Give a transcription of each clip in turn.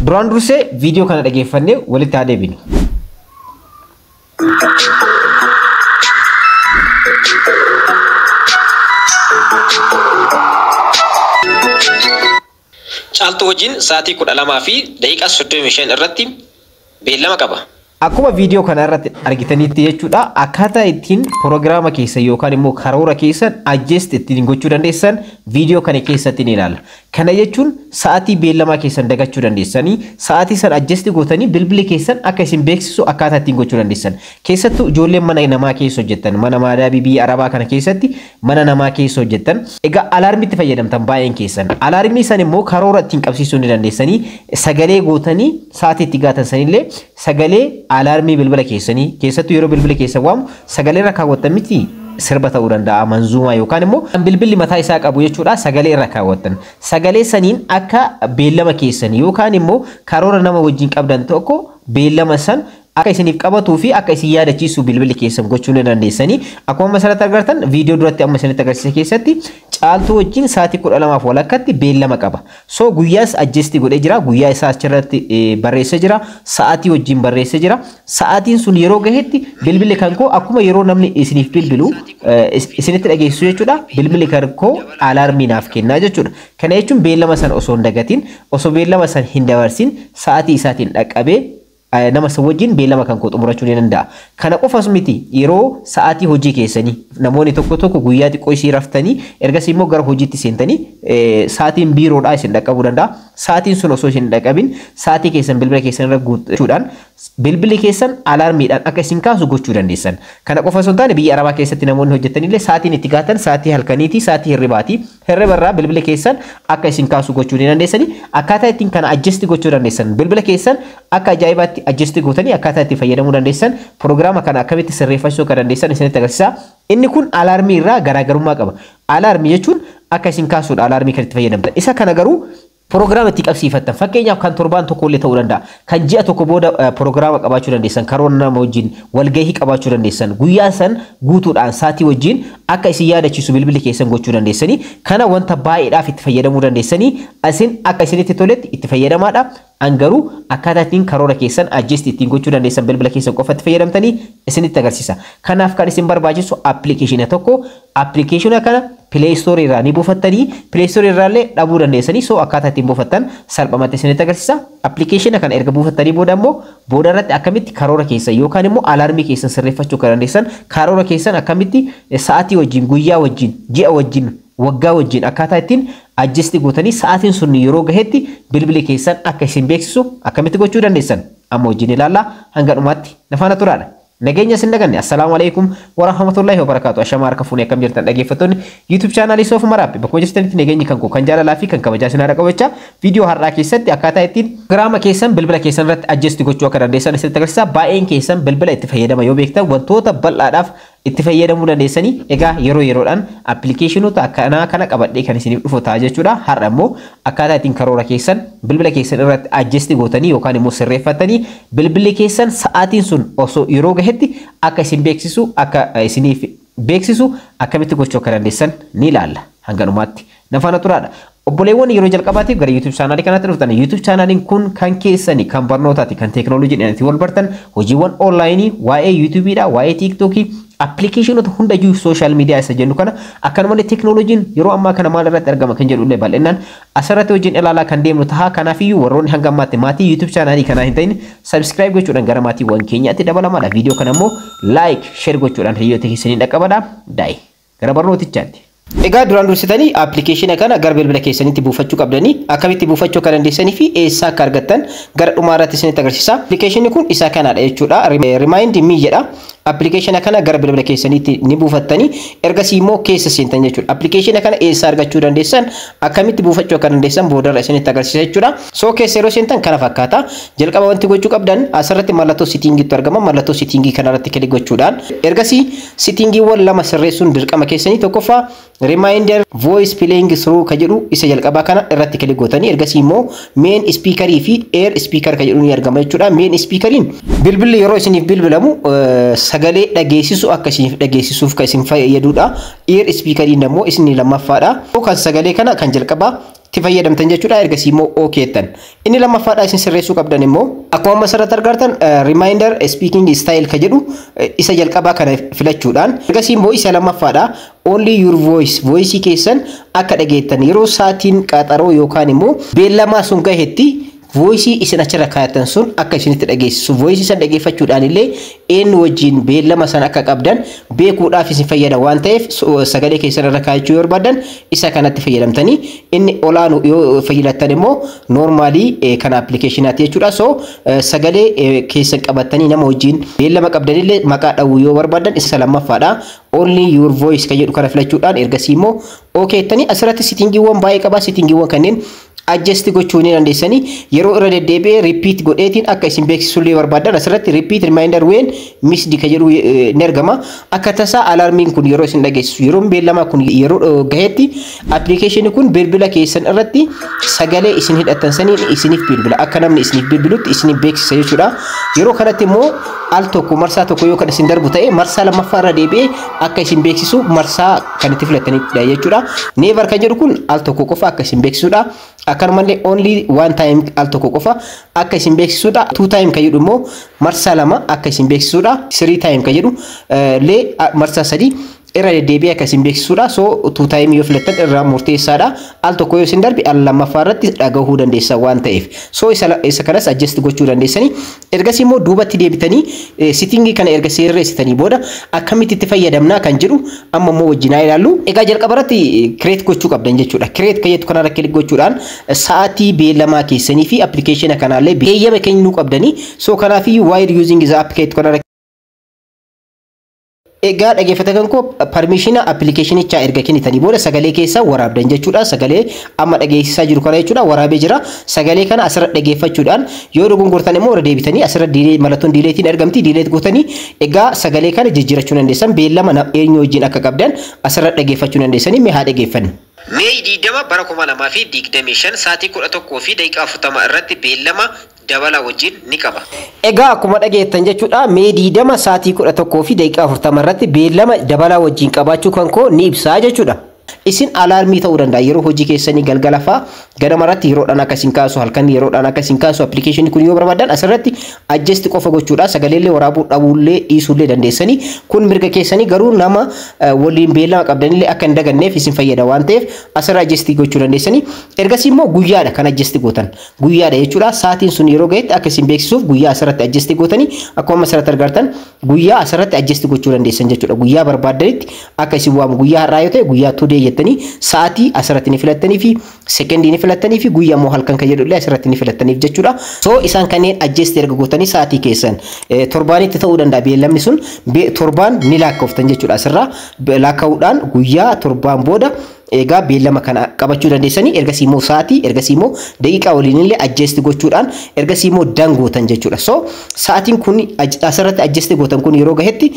Duraan dursee viidiyoo kana dhageeffannee walitti haa deebinu. Caaltuu wajjin sa'aatii 12 fi daqiiqaa 35 irratti beellama qaba. Akkuma viidiyoo kana irratti argitanitti jechuudha akkaataa ittiin proogiraama keessa yookaan immoo karoora keessan adjust ittiin gochuu dandeessan viidiyoo kana keessatti ni ilaalla. Kana jechuun sa'aatii beellamaa keessan dagachuu dandeessanii sa'aatii san adjust gootanii bilbili keessan akka isin beeksisu akkaataa ittiin gochuu dandeessan. Keessattuu ijoolleen mana namaa keessa hojjettan mana maadaabii biyya Arabaa kana keessatti mana namaa keessa hojjettan egaa alaarmiitti fayyadamtan baay'een keessan. Alaarmii san immoo karoora ittiin qabsiisuu ni dandeessanii sagalee gootanii sa'aatii itti gaatan sanillee sagalee alaarmii bilbila keessanii keessattuu yeroo bilbila keessan waamu sagalee irra kaawwattan miti sirba ta'uu danda'a manzuumaa yookaan immoo bilbilli mataa isaa qabu jechuudha sagalee irra kaawwattan sagalee saniin akka beellama keessan yookaan immoo karoora nama wajjin qabdan tokko beellama san akka isiniif qabatuu fi akka isin yaadachiisu bilbilli keessan gochuu ni dandeessanii akkuma asirratti agartan viidiyoo duratti amma isinitti agarsiise keessatti caaltuu wajjin sa'aatii 12 walakkatti beellama qaba. So guyyaas adjust godhee jira guyyaa isaa achirratti barreessee jira sa'aatii wajjin barreessee jira sa'aatiin sun yeroo gahetti bilbilli kan koo akkuma yeroo namni isiniif bilbilu isinitti dhageessisu jechuudha bilbilli kan koo alaarmii naaf kennaa jechuudha. Kana jechuun beellama san osoo hin dagatiin osoo beellama san hin dabarsin sa'aatii isaatiin dhaqqabee nama wajjin beellama kan koo xumurachuu ni danda'a. Kana qofas miti yeroo sa'aatii hojii keessanii namoonni tokko guyyaa xiqqoo isii raftanii ergasii immoo gara hojiitti seentanii sa'aatiin biiroodhaa isin dhaqqabuu danda'a. Sa'aatiin sun osoo isin dhaqqabin sa'aatii keessan bilbila keessan irra guutuudhaan bilbilli keessan alaarmiidhaan akka isin kaasu gochuu dandeessan. Kana qofa osoo hin taane biyya Arabaa keessatti namoonni hojjetanillee sa'aatiin itti gaatan sa'aatii halkaniitii sa'aatii hirribaati. Hirriba irraa bilbila keessan akka isin kaasu gochuu ni dandeessanii akkaataa ittiin kana adjust gochuu dandeessan bilbila keessan akka ajaa'ibaatti adjust gootanii akkaataa itti fayyadamuu dandeessan proogiraama kana akkamitti sirreeffachuu akka dandeessan isinitti agarsiisa. Inni kun alaarmii irraa garaagarummaa qaba. Alaarmii jechuun akka isin kaasuudha alaarmii kan itti fayyadamtan. Isa kana garuu proogiraama itti qabsiifattan fakkeenyaaf kan torbaan tokko illee ta'uu danda'a. Kan ji'a tokko booda proogiraama qabaachuu dandeessan karoora nama wajjin walgahii qabaachuu dandeessan guyyaa san guutuudhaan sa'aatii wajjin akka isin yaadachiisu bilbilli keessan gochuu dandeessanii kana wanta baay'eedhaaf itti fayyadamuu dandeessanii isin akka isinitti toletti itti fayyadamaadha. Angaruu akkaataa ittiin karoora keessan adjust ittiin gochuu dandeessan bilbila keessan qofatti fayyadamtanii isinitti agarsiisa. Kanaaf kan isin barbaachisu appilikeeshina tokko appilikeeshina kana Play Store irraa ni buufattanii Play Store irraallee dhabuu dandeessanii so akkaataa ittiin buufattan salphumatti isinitti agarsiisa. Appilikeeshina kana erga buufattanii booda immoo booda irratti akkamitti karoora keessan yookaan immoo alaarmii keessan sirreeffachuu kan dandeessan karoora keessan akkamitti sa'aatii wajjin guyyaa wajjin ji'a wajjin waggaa wajjin akkaataa ittiin adjust gootanii sa'aatiin sun yeroo gahetti bilbili keessan akka isin beeksisu akkamitti gochuu dandeessan amma wajjin ilaalla hanga dhumaatti nafaana turaadha. Nageenya sin daganne assalamu alaikum warahmatullahi wabarakatuh. Ashama harka fuunee akkam jirtan dhaggeeffattoonni YouTube channel Soof Maraabbi bakka jirtanitti nageenyi kan koo kan jaalalaa fi kan kabajaa sin haadha qabachaa viidiyoo har'aa keessatti akkaataa ittiin proogiraama keessan bilbila keessan irratti adjust gochuu akka dandeessan isinitti agarsiisa. Baay'een keessan bilbila itti fayyadama yoo beektan wantoota bal'aadhaaf itti fayyadamuu dandeessanii egaa yeroo yeroodhaan appilikeeshinoota akkanaa kana qabadhee kan isiniif dhufu ta'a jechuudha. Har'a immoo akkaataa ittiin karoora keessan bilbila keessan irratti adjust gootanii yookaan immoo sirreeffatanii bilbilli keessan sa'aatiin sun osoo yeroo gahetti akka isin beeksisu akka isiniif beeksisu akkamitti gochuu akka dandeessan ni ilaalla hanga dhumaatti nafaana turaadha. Obboleewwan yeroo jalqabaatiif gara YouTube channel kanatti dhuftan YouTube channel kun kan keessani kan barnootaati kan teekinooloojii itti wal bartan hojiiwwan onlaayinii waa'ee YouTubeidha waa'ee TikTokii appilikeeshinoota hundayyuu social media isa jennu kana akkanumallee teekinooloojiin yeroo ammaa kana maal irratti argama kan jedhu illee bal'inaan asirratti wajjin ilaalaa kan deemnu tahaa kanaafiyyuu warroonni hanga ammaatti maatii YouTube channel kanaa hin ta'in subscribe gochuudhaan gara maatiiwwan keenyaatti dabalamaadha. Viidiyoo kana immoo like share gochuudhaan hiriyoota keessanii dhaqqabadha. Daa'e gara barnootichaatti. Egaa duraan dursitanii appilikeeshina kana gara bilbila keessanitti buufachuu qabdanii akkamitti buufachuu akka dandeessanii fi eessaa akka argattan gara dhumaarratti isinitti agarsiisa. Appilikeeshinni kun isa kanadha jechuudha. Remind me jedha. Appilikeeshina kana gara bilbila keessanitti ni buufattanii ergasii immoo keessa seentan jechuudha. Appilikeeshina kana eessaa argachuu dandeessan akkamitti buufachuu akka dandeessan boodarra isinitti agarsiisa jechuudha. So keessa yeroo seentan kana fakkaata. Jalqaba wanti gochuu qabdan asirratti mallattoo settingiitu argama. Mallattoo settingii kanarratti kilik gochuudhaan ergasii settingiiwwan lama sirreessuun dirqama keessanii tokkoffaa reminder voice playing through ka jedhu isa jalqaba kana irratti kilik gootanii ergasii immoo main speakerii fi air speaker ka jedhu ni argama jechuudha. Main speakeriin bilbilli yeroo isiniif bilbilamu sagalee dhageessisu akka isiniif dhageessisuuf kan isin fayyadudha. Air speakeriin immoo isin lammaffaadha. Kan sagalee kana kan jalqaba fayyadamtan jechuudha. Ergasii immoo okay tan. Inni lammaffaadha isin sirreessuu qabdan immoo akkuma asirratti argartan reminder speaking style ka jedhu isa jalqabaa kana filachuudhaan ergasii immoo isa lammaffaadha only your voice keessan akka dhageettan yeroo saatiin qaxaroo yookaan immoo beellamaa sun gahetti voice isin achirra kaayatan sun akka isinitti dhageessisu voice isin dhageeffachuudhaan illee eenyu wajjin beellama san akka qabdan beekuudhaaf isin fayyada waan ta'eef sagalee keessan irra kaayachuu yoo barbaadan isa kanatti fayyadamtanii inni olaanu yoo fayyadamtan immoo normally kan applicationaati jechuudha. So sagalee keessan qabatanii nama wajjin beellama qabdan illee maqaa dhawuu yoo barbaadan isa lammaffaadha only your voice ka jedhu kana filachuudhaan ergasii immoo okay tanii asirratti settingiiwwan baay'ee qaba. Settingiiwwan kanneen adjust gochuu ni dandeessanii yeroo irra deddeebi'ee repeat godheetiin akka isin beeksisullee barbaadan asirratti repeat reminder when missed ka jedhu ni argama. Akka tasaa alarmiin kun yeroo isin dhageessisu yeroo beellama kun yeroo gaheetti application kun bilbila keessan irratti sagalee isin hidhatan sanii isiniif bilbila akka namni isiniif bilbilutti isiniif beeksisa jechuudha. Yeroo kanatti immoo al tokko marsaa tokko yoo kan isin darbu ta'e marsaa lammaffaa irra deebi'ee akka isin beeksisu marsaa kan itti filatanidha jechuudha. Never kan jedhu kun al tokko qofa akka isin beeksisudha. Akkanumallee only one time al tokko qofa akka isin beeksisudha. Two time kan jedhu immoo marsaa lama akka isin beeksisudha. Three time kan jedhu lee marsaa sadii irra deddeebi'ee akka isin beeksisudha. So two time yoo filattan irraa murteessaadha. Al tokko yoo isin darbe al lammaffaa irratti dhagahuu dandeessa waan ta'eef. So isa kanas adjust gochuu dandeessanii ergasii immoo duubatti deebitanii settingii kana erga sirreessitanii booda akkamitti itti fayyadamnaa kan jedhu amma immoo wajjin haa ilaallu. Egaa jalqaba irratti create gochuu qabdan jechuudha. Create kan jettu kanarra kilik gochuudhaan sa'aatii beellamaa keessanii fi application kanaallee beeyyama kennuu qabdanii. So kanaafiyyuu while using the app kanarra egaa dhageeffatan koo permission applicationichaa erga kennitanii booda sagalee keessa waraabdan jechuudha. Sagalee amma dhageessisaa jiru kana jechuudha waraabee jira. Sagalee kana asirratti dhageeffachuudhaan yoo dogongortan immoo irra deebitanii asirratti mallattoon diileetiin argamti. Diileet gootanii egaa sagalee kana jijjiirachuu dandeessan beellama eenyu wajjin akka qabdan asirratti dhageeffachuu dandeessanii mee haa dhageeffannu. Mee 20 bara 2025 sa'aatii 11 fi daqiiqaa 40 irratti beellama dabala wajjin ni qaba. Egaa akkuma dhageettan jechuudha mee 20 sa'aatii 11 fi daqiiqaa 40 irratti beellama dabala wajjin qabaachuu kan koo ni ibsaa jechuudha. Isin alarmii ta'uu danda'a yeroo hojii keessanii galgala fa'aa ganama irratti yeroodhaan akka isin kaasu halkan yeroodhaan akka isin kaasu application kun yoo barbaadan asirratti adjust qofa gochuudha. Sagaleellee waraabuu dhabuullee dhiisuullee dandeessanii kun mirga keessanii garuu nama waliin beellama qabdanillee akka hin daganneef isin fayyada waan ta'eef asirra adjust gochuu dandeessanii. Ergasii immoo guyyaadha kan adjust gootan guyyaadha jechuudha. Sa'aatiin sun yeroo gahetti akka isin beeksisuuf guyyaa asirratti adjust gootanii akkuma asirratti argartan guyyaa asirratti adjust gochuu dandeessan jechuudha. Guyyaa barbaadanitti akka isin waamu guyyaa har'aa yoo ta'e guyyaa today jettanii sa'aatii asirratti ni filattanii fi sekendii ni filattanii fi guyyaa immoo halkan kan jedhullee asirratti ni filattaniif jechuudha. So isaan kanneen adjust erga gootanii sa'aatii keessan torbaanitti ta'uu danda'a beellamni sun torbaan ni lakkaa'uftan jechuudha. Asirraa lakkaa'uudhaan guyyaa torbaan booda egaa beellama kana qabachuu dandeessanii ergasii immoo sa'aatii ergasii immoo daqiiqaa waliinillee adjust gochuudhaan ergasii immoo dangootan jechuudha. So sa'aatiin kun asirratti adjust gootan kun yeroo gahetti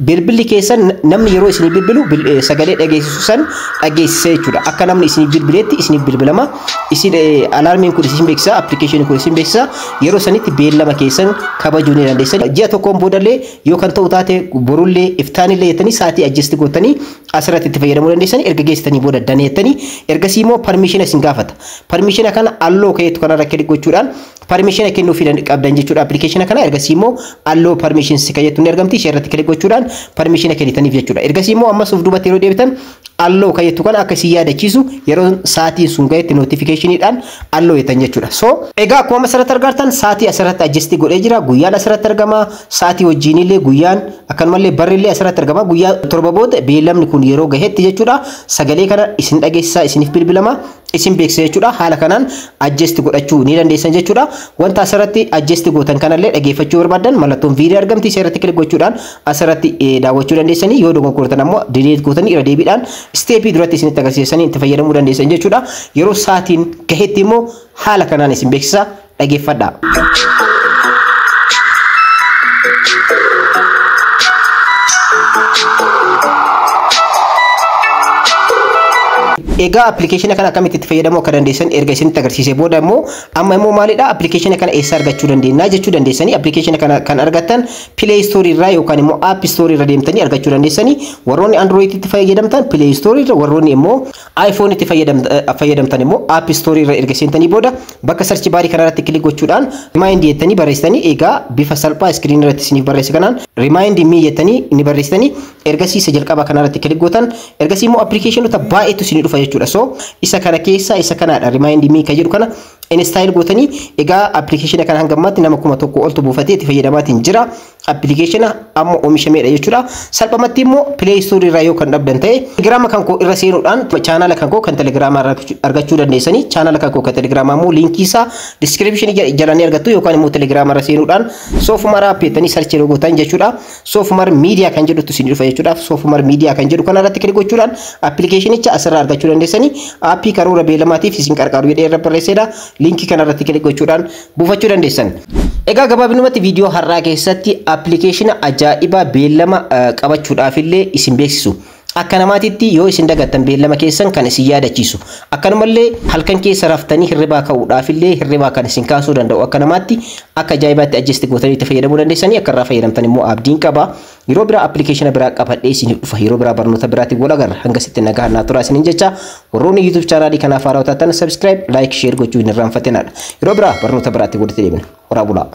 bilbilli keessan namni yeroo isin bilbilu sagalee dhageessisu san dhageessisa jechuudha. Akka namni isin bilbileetti isin bilbilama isin alarmiin kun isin beeksisa application kun isin beeksisa yeroo sanitti beellama keessan kabajuu ni dandeessan. Ji'a tokkoon boodallee yoo kan ta'u taate borullee iftaanillee jettanii sa'aatii adjust gootanii asirratti itti fayyadamuu dandeessan erga geessitanii booda daneettanii ergasii immoo permission isin gaafata. Permission kana alloo kayeetu kanarra kilik gochuudhaan permission kennuu fi qabdan jechuudha application kana. Ergasii immoo alloo permission si kayeetu ni argamti ishee irratti kilik gochuudhaan permission kennitaniif jechuudha. Ergasii immoo ammas of duubatti yeroo deebitan alloo kayeetu kana akka si yaadachiisu yeroo sa'aatiin sun gahetti notificationiidhaan alloo yetan jechuudha. So egaa akkuma asirratti argartan sa'aatii asirratti adjust godhee jira. Guyyaan asirratti argama. Sa'aatii wajjinillee guyyaan akkanumallee barrillee asirratti argama. Guyyaa torba booda beellamni kun yeroo gahetti jechuudha. Sagalee kana isin dhageessisaa isiniif bilbilama isin beeksisa jechuudha. Haala kanaan adjust godhachuu ni dandeessan jechuudha. Wanta asirratti adjust gootan kanallee dhageeffachuu barbaadan mallattoon viidiyoo argamti ishee irratti kilik gochuudhaan asirratti daawwachuu dandeessanii yoo dogongortan ammoo delete gootanii irra deebiidhaan steepii duratti isinitti agarsiisanii itti fayyadamuu dandeessan jechuudha. Yeroo sa'aatiin gahetti immoo haala kanaan isin beeksisa dhageeffadhaa. Egaa application kana akkamitti itti fayyadamuu akka dandeessan erga isinitti agarsiisee booda immoo amma immoo maalidha application kana eessa argachuu dandeenya jechuu dandeessanii application kana kan argattan Play Store irraa yookaan immoo App Store irra deemtanii argachuu dandeessanii warroonni Android itti fayyadamtan Play Store irra warroonni immoo iPhone itti fayyadamtan immoo App Store irra erga seentanii booda bakka search bar kanarratti kilik gochuudhaan remind jettanii barreessitanii egaa bifa salphaa screen irratti isiniif barreesse kanaan remind me jettanii ni barreessitanii ergasii isa jalqaba kanarratti kilik gootan ergasii immoo applicationota baay'eetu isinii dhufa jechuudha. So isa kana keessa isa kanaadha remind me ka jedhu kana install gootanii egaa application kana hangammaatti nama 1000 oltu buufatee itti fayyadamaatiin jira. Application amma oomishameedha jechuudha. Salphumatti immoo Play Store irraa yoo kan dhabdan ta'e Telegram kan koo irra seenuudhaan channel kan koo kan Telegram argachuu dandeessanii channel kan koo kan Telegram immoo linkii isaa description jalanii argattu yookaan immoo Telegram irra seenuudhaan Sofumar app jettanii search gootan jechuudha. Sofumar media kan jedhutu isin dhufa jechuudha. Sofumar media kan jedhu kanarratti kilik gochuudhaan applicationichaa asirraa argachuu dandeessanii appii karoora beelamaatiif isin qarqaaru jedhee irra barreesseedha. Linkii kanarratti kilik gochuudhaan buufachuu dandeessan. Egaa gabaabinumatti viidiyoo har'aa keessatti application ajaa'iba beellama qabachuudhaaf illee isin beeksisu. Akka namaatitti yoo isin dagattan beellama keessan kan isin yaadachiisu. Akkanumallee halkan keessa raftanii hirribaa ka'uudhaaf illee hirribaa kan isin kaasuu danda'u. Akka namaatti akka ajaa'ibaatti adjust gootanii itti fayyadamuu dandeessanii akka irraa fayyadamtan immoo abdiin qaba. Yeroo biraa application biraa qabadhee isin dhufa yeroo biraa barnoota biraatiin wal agarra hanga sitti nagaa naa turaa isiniin jecha warroonni YouTube channel kanaa faaraa taatan subscribe like share gochuu hin irraanfatinaa. Yeroo biraa barnoota biraatiin walitti deebina. Horaa bulaa.